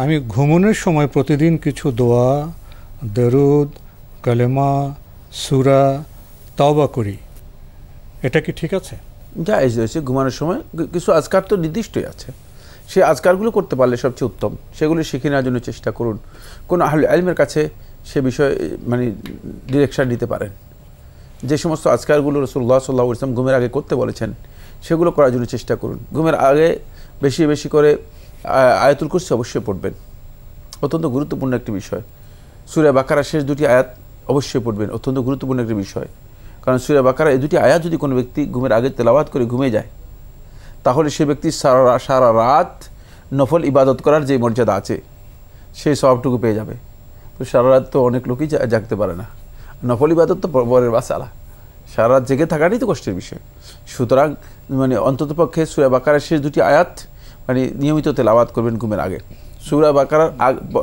আমি ঘুমানোর সময় প্রতিদিন কিছু দোয়া, দরুদ, কালেমা, সূরা, তাওবা করি, এটা কি ঠিক আছে? জায়েজ রয়েছে। ঘুমানোর সময় কিছু আজকার তো নির্দিষ্টই আছে, সেই আজকারগুলো করতে পারলে সবচেয়ে উত্তম। সেগুলি শিখে নেওয়ার জন্য চেষ্টা করুন। কোনো আহলে ইলমের কাছে সে বিষয়ে মানে ডিরেকশন দিতে পারেন। যে সমস্ত আজকারগুলো রাসূলুল্লাহ সাল্লাল্লাহু আলাইহি ওয়াসাল্লাম ঘুমের আগে করতে বলেছেন সেগুলো করার জন্য চেষ্টা করুন। ঘুমের আগে বেশি বেশি করে আয়াতুল কুরসি অবশ্যই পড়বেন, অত্যন্ত গুরুত্বপূর্ণ একটি বিষয়। সূরা বাকারার শেষ দুটি আয়াত অবশ্যই পড়বেন, অত্যন্ত গুরুত্বপূর্ণ একটি বিষয়। কারণ সূরা বাকারা এই দুটি আয়াত যদি কোনো ব্যক্তি ঘুমের আগে তেলাওয়াত করে ঘুমিয়ে যায়, তাহলে সে ব্যক্তি সারা রাত নফল ইবাদত করার যে মর্যাদা আছে সেই সবটুকু পেয়ে যাবে। তো সারা রাত তো অনেক লোকই জাগতে পারে না, নফল ইবাদত তো বরের বাসালা, সারা রাত জেগে থাকাটাই তো কষ্টের বিষয়। সুতরাং মানে অন্ততপক্ষে সূরা বাকারার শেষ দুটি আয়াত মানে নিয়মিত তেলাওয়াত করবেন ঘুমের আগে। সূরা বাকারার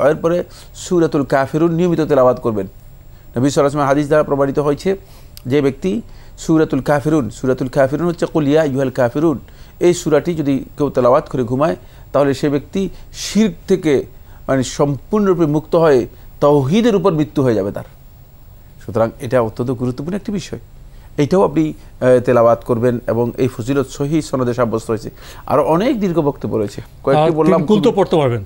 এরপরে সূরাতুল কাফিরুন নিয়মিত তেলাওয়াত করবেন। নবী সাল্লাল্লাহু আলাইহি ওয়াসাল্লাম হাদিস দ্বারা প্রমাণিত হয়েছে যে ব্যক্তি সূরাতুল কাফিরুন হচ্ছে কুল ইয়া আইয়ুহাল কাফিরুন, এই সূরাটি যদি কেউ তেলাওয়াত করে ঘুমায় তাহলে সে ব্যক্তি শিরক থেকে মানে সম্পূর্ণরূপে মুক্ত হয়ে তাওহীদের উপর মৃত্যু হয়ে যাবে তার। সুতরাং এটা অত্যন্ত গুরুত্বপূর্ণ একটি বিষয়, এইটাও আপনি তেলাওয়াত করবেন এবং এই ফজিলত সহিহ সনদে সাব্যস্ত হয়েছে। আরো অনেক দীর্ঘ বক্তব্য রয়েছে, কয়েকটি বললাম। কুল তো পড়তে পারবেন,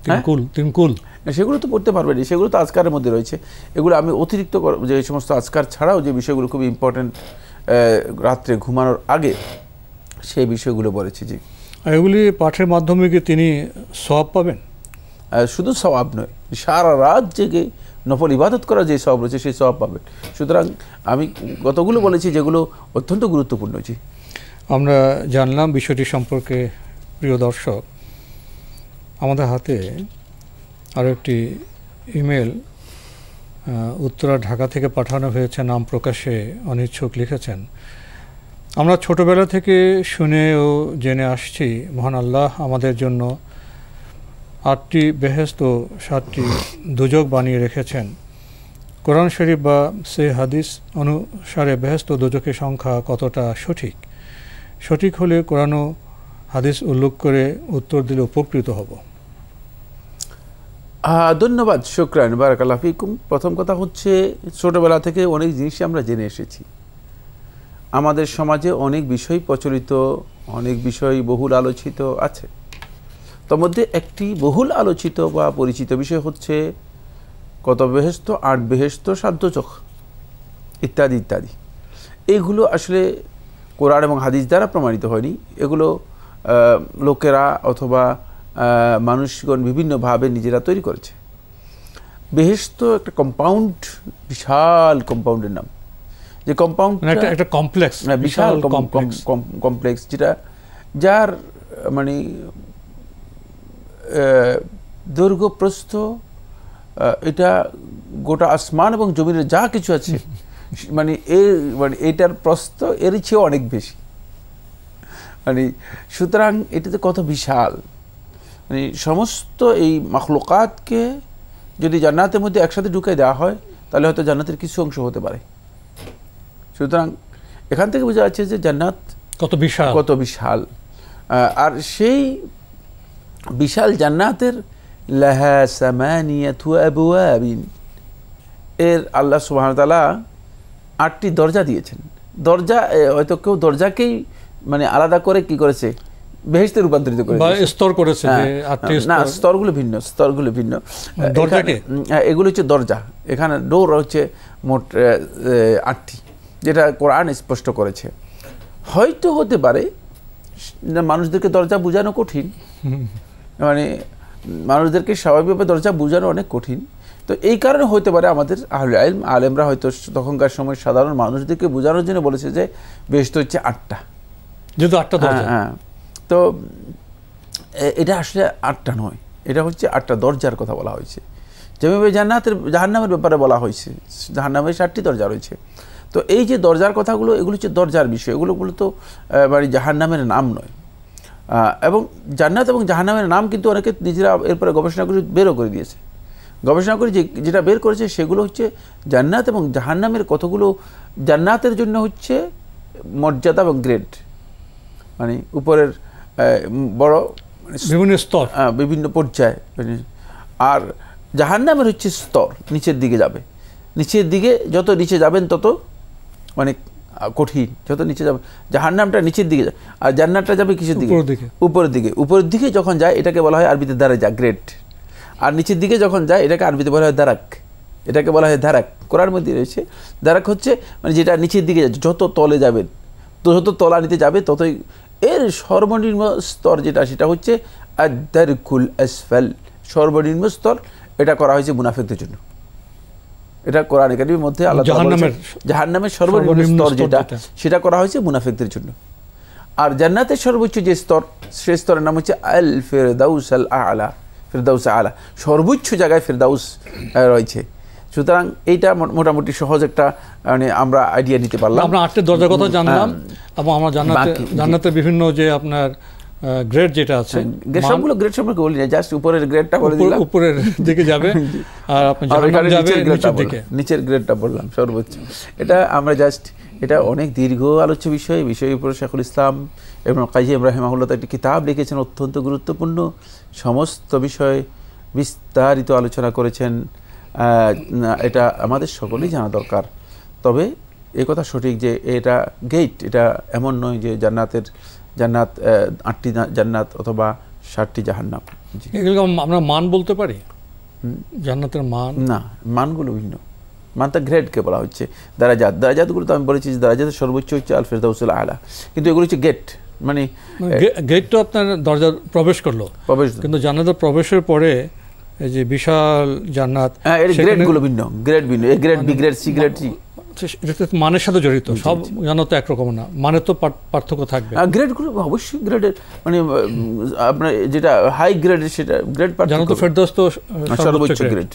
তিন কুল সেগুলো তো পড়তে পারবেন, সেগুলো তো আজকারের মধ্যে রয়েছে। এগুলো আমি অতিরিক্ত যে সমস্ত আজকার ছাড়াও যে বিষয়গুলো খুব ইম্পর্টেন্ট রাত্রে ঘুমানোর আগে সেই বিষয়গুলো বলেছি। জি, এগুলি পাঠের মাধ্যমে কি তিনি সওয়াব পাবেন? শুধু সওয়াব নয়, সারা রাত জেগে নফল ইবাদত করার যে সওয়াব রয়েছে সেই সওয়াব পাবেন। সুতরাং আমি কতগুলো বলেছি যেগুলো অত্যন্ত গুরুত্বপূর্ণ। জি, আমরা জানলাম বিষয়টি সম্পর্কে। প্রিয় দর্শক, আমাদের হাতে আরও একটি ইমেল উত্তরা ঢাকা থেকে পাঠানো হয়েছে, নাম প্রকাশে অনিচ্ছুক লিখেছেন, আমরা ছোটবেলা থেকে শুনে ও জেনে আসছি মহান আল্লাহ আমাদের জন্য 8টি বেহেশত ও 7টি দুজক বানিয়ে রেখেছেন। কোরআন শরীফ বা সহিহ হাদিস অনুসারে বেহেশত ও দুজকের সংখ্যা কতটা সঠিক হলে কোরআন ও হাদিস উল্লেখ করে উত্তর দিলে উপকৃত হব। ধন্যবাদ, শুকরান, বারাকাল্লাহু ফিকুম। প্রথম কথা হচ্ছে ছোটবেলা থেকে অনেক জিনিসই আমরা জেনে এসেছি। আমাদের সমাজে অনেক বিষয় প্রচলিত, অনেক বিষয় বহুল আলোচিত আছে। তার মধ্যে একটি বহুল আলোচিত বা পরিচিত বিষয় হচ্ছে কত বেহেশত, 8 বেহেশত, 7 দোজখ ইত্যাদি ইত্যাদি। এইগুলো আসলে কোরআন এবং হাদিস দ্বারা প্রমাণিত হয়নি। এগুলো লোকেরা অথবা মানুষগণ বিভিন্নভাবে নিজেরা তৈরি করেছে। বেহেশত একটা কম্পাউন্ড, বিশাল কম্পাউন্ডের নাম, যে কম্পাউন্ড একটা কমপ্লেক্স, বিশাল কমপ্লেক্স, যার মানে দৈর্ঘ্য প্রস্থ এটা গোটা আসমান এবং জমিনের যা কিছু আছে মানে এটার প্রস্থ এর চেয়ে অনেক বেশি। মানে সুতরাং এটাতে কত বিশাল, মানে সমস্ত এই মাখলুকাতকে যদি জান্নাতের মধ্যে একসাথে ঢুকে দেওয়া হয় তাহলে হয়তো জান্নাতের কিছু অংশ হতে পারে। সুতরাং এখান থেকে বোঝা যাচ্ছে যে জান্নাত কত বিশাল। আর সেই বিশাল জান্নাতের লাহা সামানিয়াতু আবওয়াবিন, এর আল্লাহ সুবহানাহু ওয়া তাআলা 8টি দরজা দিয়েছেন। দরজা হয়তো কেউ দরজাকেই মানে আলাদা করে কি করেছে, বেহেশতে রূপান্তরিত করেছে, স্তর করেছে। না, স্তরগুলো ভিন্ন। এগুলো হচ্ছে দরজা। এখানে ডোর হচ্ছে মোট 8টি, যেটা কোরআন স্পষ্ট করেছে। হয়তো হতে পারে মানুষদেরকে দরজা বোঝানো কঠিন, মানে মানুষদেরকে স্বাভাবিকভাবে দরজা বোঝানো অনেক কঠিন। তো এই কারণে হতে পারে আমাদের আলেমরা হয়তো তখনকার সময় সাধারণ মানুষদেরকে বোঝানোর জন্য বলেছে যে বেহেশত হচ্ছে 8টা, যেহেতু 8টা দরজা। হ্যাঁ, তো এটা আসলে 8টা নয়, এটা হচ্ছে 8টা দরজার কথা বলা হয়েছে। যেভাবে জাহান্নামের ব্যাপারে বলা হয়েছে, জাহান্নামের 7টি দরজা রয়েছে। তো এই যে দরজার কথাগুলো, এগুলো হচ্ছে দরজার বিষয়, এগুলো তো মানে জাহান্নামের নাম নয়। এবং জান্নাত এবং জাহান্নামের নাম কিন্তু অনেকে নিজেরা এরপরে গবেষণা করে বেরও করে দিয়েছে। গবেষণা করে যেটা বের করেছে সেগুলো হচ্ছে জান্নাত এবং জাহান্নামের কতগুলো। জান্নাতের জন্য হচ্ছে মর্যাদা এবং গ্রেড, মানে উপরের বড় বিভিন্ন স্তর, বিভিন্ন পর্যায়। আর জাহান্নামের হচ্ছে স্তর, নিচের দিকে যাবে, নিচের দিকে যত নিচে যাবেন তত অনেক কঠিন, যত নিচে যাবে। জাহান্নামটা নিচের দিকে যায়, আর জান্নাতটা যাবে কিসের দিকে? উপরের দিকে। উপরের দিকে যখন যায় এটাকে বলা হয় আরবিতে দারাজা, গ্রেড। আর নিচের দিকে যখন যায় এটাকে আরবিতে বলা হয় দারাক, এটাকে বলা হয় দারাক। কোরআনের মধ্যে রয়েছে দারাক হচ্ছে মানে যেটা নিচের দিকে যাচ্ছে, যত তলে যাবেন, তো যত তলা নিতে যাবে ততই। এর সর্বনিম্ন স্তর যেটা সেটা হচ্ছে আদ-দারকুল আসফাল, সর্বনিম্ন স্তর। এটা করা হয়েছে মুনাফিকদের জন্য। এটা কোরআন কারীমের মধ্যে আল্লাহ তাআলা বলেছেন জাহান্নামের সর্বনিম্ন স্তর যেটা সেটা করা হয়েছে মুনাফিকদের জন্য। আর জান্নাতের সর্বোচ্চ যে স্তর, সেই স্তরের নাম হচ্ছে আল ফিরদাউস আল আলা, ফিরদাউস আলা, সর্বোচ্চ জায়গায় ফিরদাউস রয়েছে। সুতরাং এইটা মোটামুটি সহজ একটা মানে আমরা আইডিয়া নিতে পারলাম। আমরা 8টি দরজার কথা জানলাম এবং আমরা জান্নাতের বিভিন্ন যে আপনার গ্রেড যেটা আছে, সবগুলো গ্রেড সম্পর্কে বলি না, জাস্ট উপরের গ্রেডটা বলে দিলাম, উপরের দিকে যাবে আর আপনি জাহান্নাম যাবে নিচের দিকে, নিচের গ্রেডটা বললাম সর্বোচ্চ। এটা আমরা জাস্ট, এটা অনেক দীর্ঘ আলোচ্য বিষয়, বিষয়ের উপরে শেখুল ইসলাম এবং কাইয়িম রাহিমাহুল্লাহ একটি কিতাব লিখেছেন, অত্যন্ত গুরুত্বপূর্ণ, সমস্ত বিষয় বিস্তারিত আলোচনা করেছেন। এটা আমাদের সকলেই জানা দরকার। তবে এই কথা সঠিক যে এটা গেট, এটা এমন নয় যে জান্নাত 8টি জান্নাত অথবা 7টি জাহান্নাম। এগুলো আমরা মান বলতে পারি জান্নাতের মান? না, মানগুলো ভিন্ন। মানটা গ্রেডকে বলা হচ্ছে দারাজাত। দারাজাতগুলো তো আমি বলেছি যে দারাজাতের সর্বোচ্চ হচ্ছে আল ফিরদাউসুল আলা, কিন্তু এগুলো হচ্ছে গেট, মানে গেট তো আপনার দরজা প্রবেশ করলো, কিন্তু জান্নাতের প্রবেশের পরে এই যে বিশাল জান্নাত, এর গ্রেডগুলো ভিন্ন, গ্রেড ভিন্ন, A grade, B grade, C grade, মানের সাথে জড়িত। সব জান্নাত তো একরকম না, মানের তো পার্থক্য থাকবে। গ্রেডগুলো অবশ্যই গ্রেডের, মানে আপনার যেটা হাই গ্রেডের সেটা গ্রেড পার্থক্য। জান্নাতুল ফেরদৌস তো সর্বোচ্চ গ্রেড।